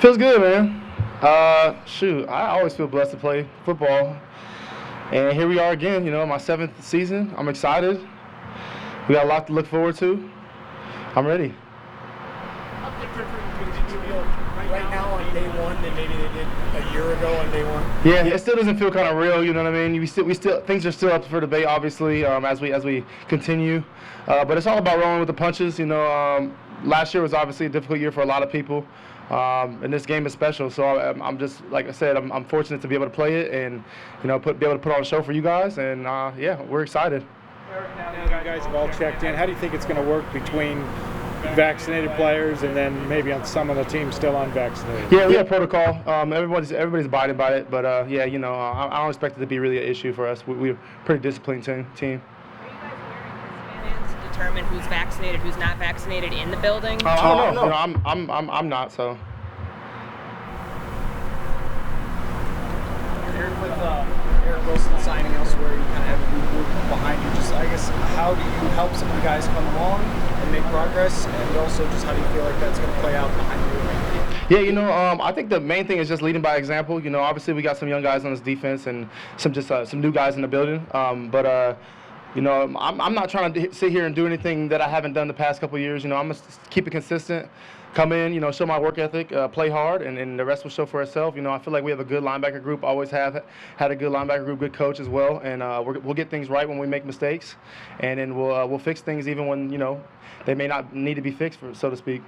Feels good, man. Shoot, I always feel blessed to play football. And here we are again, my 7th season. I'm excited. We got a lot to look forward to. I'm ready. How different do you feel right now on day one than maybe they did a year ago on day one? Yeah, it still doesn't feel kind of real, you know what I mean? We still things are still up for debate, obviously, as we continue. But it's all about rolling with the punches. Last year was obviously a difficult year for a lot of people. And this game is special, so I'm just, like I said, I'm fortunate to be able to play it and be able to put on a show for you guys, and yeah, we're excited. Eric, now that you guys have all checked in, how do you think it's going to work between vaccinated players and then maybe on some of the teams still unvaccinated? Yeah, we have protocol. Everybody's abiding by it, but yeah, I don't expect it to be really an issue for us. We're a pretty disciplined team. Are you guys wearing wristbands to determine who's vaccinated, who's not vaccinated in the building? I don't know. I'm not, so. Eric, with Eric Wilson signing elsewhere, you kind of have a new group behind you. Just, I guess, how do you help some of the guys come along and make progress, and also just how do you feel like that's going to play out behind you? Yeah, I think the main thing is just leading by example. Obviously we got some young guys on this defense and some new guys in the building. But I'm not trying to sit here and do anything that I haven't done the past couple of years. I'm gonna keep it consistent. Come in, show my work ethic, play hard, and the rest will show for itself. I feel like we have a good linebacker group, always have had a good linebacker group, good coach as well, and we'll get things right when we make mistakes, and then we'll fix things even when, they may not need to be fixed, so to speak.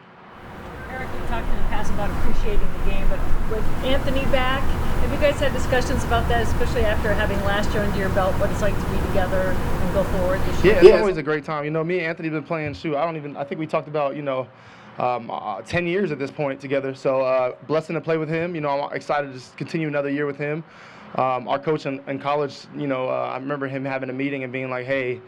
Eric, you talked in the past about appreciating the game, but with Anthony back, have you guys had discussions about that, especially after having last year under your belt, what it's like to be together and go forward this year? Yeah, it's always a great time. Me and Anthony have been playing, I think we talked about, 10 years at this point together. So blessing to play with him. I'm excited to just continue another year with him. Our coach in college, I remember him having a meeting and being like, hey,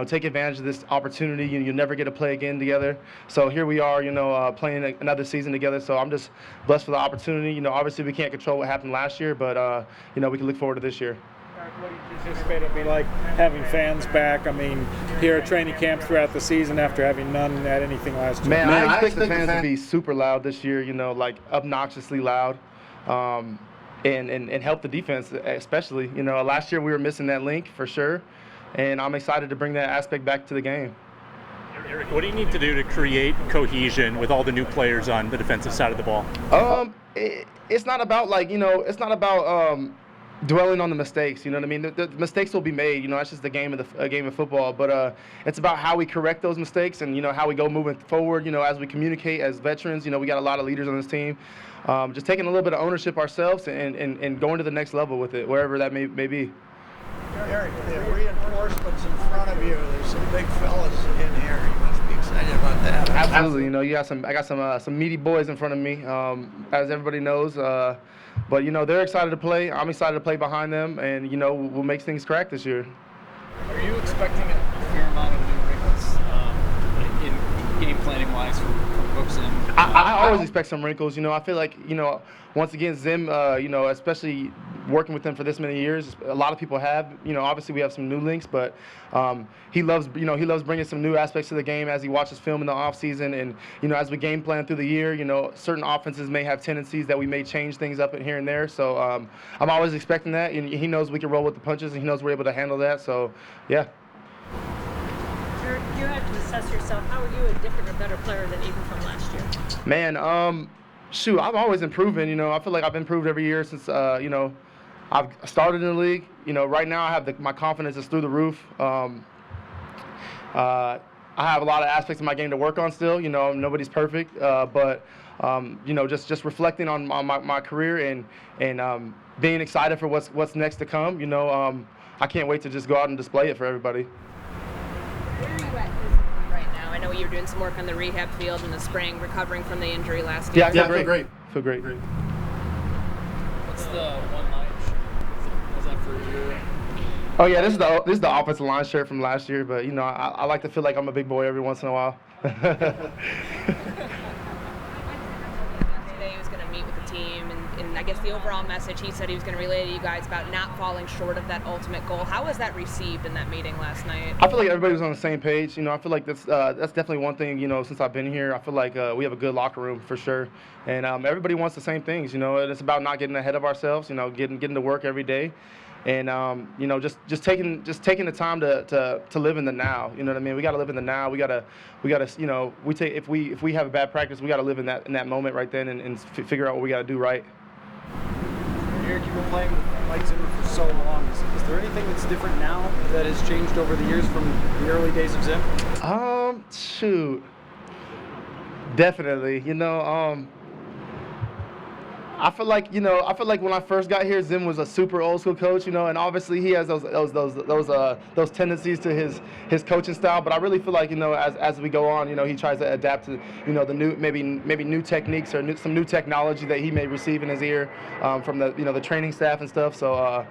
take advantage of this opportunity. You'll never get to play again together. So here we are, playing another season together. So I'm just blessed for the opportunity. Obviously we can't control what happened last year, but, we can look forward to this year. What do you anticipate it'll be like having fans back? I mean, here at training camp throughout the season after having none at anything last year. Man, I expect the fans to be super loud this year, like obnoxiously loud. And help the defense, especially. Last year we were missing that link for sure, and I'm excited to bring that aspect back to the game. Eric, what do you need to do to create cohesion with all the new players on the defensive side of the ball? It's not about dwelling on the mistakes. You know what I mean? The mistakes will be made. That's just a game of football. But it's about how we correct those mistakes and how we go moving forward. As we communicate as veterans. We got a lot of leaders on this team. Just taking a little bit of ownership ourselves and going to the next level with it, wherever that may be. Eric, the reinforcements in front of you. There's some big fellas in here. You must be excited about that. Absolutely. I got some meaty boys in front of me, as everybody knows. But they're excited to play. I'm excited to play behind them, and we'll make things crack this year. Are you expecting a fair amount of new wrinkles in game planning wise from folks in? I always expect some wrinkles. I feel like once again Zim, especially working with them for this many years, a lot of people have. Obviously we have some new links, but he loves bringing some new aspects to the game as he watches film in the off season, and as we game plan through the year, certain offenses may have tendencies that we may change things up here and there. So I'm always expecting that, and he knows we can roll with the punches, and he knows we're able to handle that. So yeah. Eric, you have to assess yourself. How are you a different or better player than even from last year? Man, I'm always improving. I feel like I've improved every year since I've started in the league. Right now I have my confidence is through the roof. I have a lot of aspects of my game to work on still. Nobody's perfect, but just reflecting on my career and being excited for what's next to come. I can't wait to just go out and display it for everybody. Where are you at physically right now? I know you're doing some work on the rehab field in the spring, recovering from the injury last year. Yeah, I feel great. What's the one line shirt? Was that for your? Oh yeah, this is the offensive line shirt from last year, but I like to feel like I'm a big boy every once in a while. Today he was going to meet with the team, and I guess the overall message he said he was going to relay to you guys about not falling short of that ultimate goal. How was that received in that meeting last night? I feel like everybody was on the same page. I feel like that's definitely one thing. Since I've been here, I feel like we have a good locker room for sure, and everybody wants the same things. And it's about not getting ahead of ourselves. getting to work every day, and just taking the time to live in the now. You know what I mean? We got to live in the now. We gotta if we have a bad practice, we got to live in that moment right then and figure out what we got to do right. Eric, you've been playing with Mike Zimmer for so long. Is there anything that's different now that has changed over the years from the early days of Zim? Shoot. Definitely. I feel like when I first got here, Zim was a super old school coach, and obviously he has those tendencies to his coaching style. But I really feel like as we go on, he tries to adapt to the new maybe new techniques or some new technology that he may receive in his ear from the training staff and stuff. So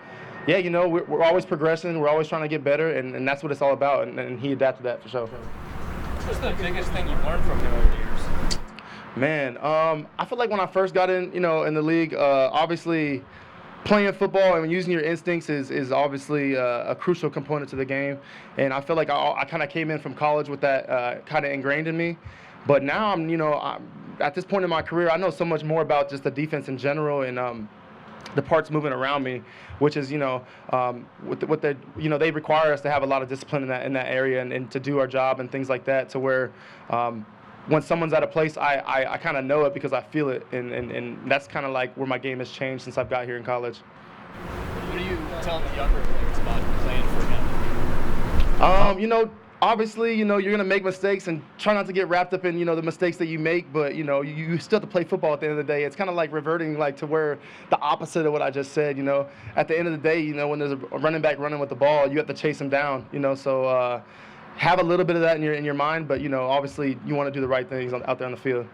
we're always progressing, we're always trying to get better, and that's what it's all about. And he adapted that for sure. What's the biggest thing you've learned from him over the years? Man, I feel like when I first got in the league, obviously playing football and using your instincts is obviously a crucial component to the game. And I feel like I kind of came in from college with that kind of ingrained in me. But now I'm at this point in my career, I know so much more about just the defense in general and the parts moving around me, which is what they require us to have a lot of discipline in that area and to do our job and things like that, to where when someone's out of place, I kind of know it because I feel it, and that's kind of like where my game has changed since I've got here in college. What do you tell the younger players about playing for him? Obviously, you're going to make mistakes and try not to get wrapped up in, the mistakes that you make, but, you still have to play football at the end of the day. It's kind of like reverting to where the opposite of what I just said, At the end of the day, when there's a running back running with the ball, you have to chase him down, so have a little bit of that in your mind, but, obviously you want to do the right things out there on the field.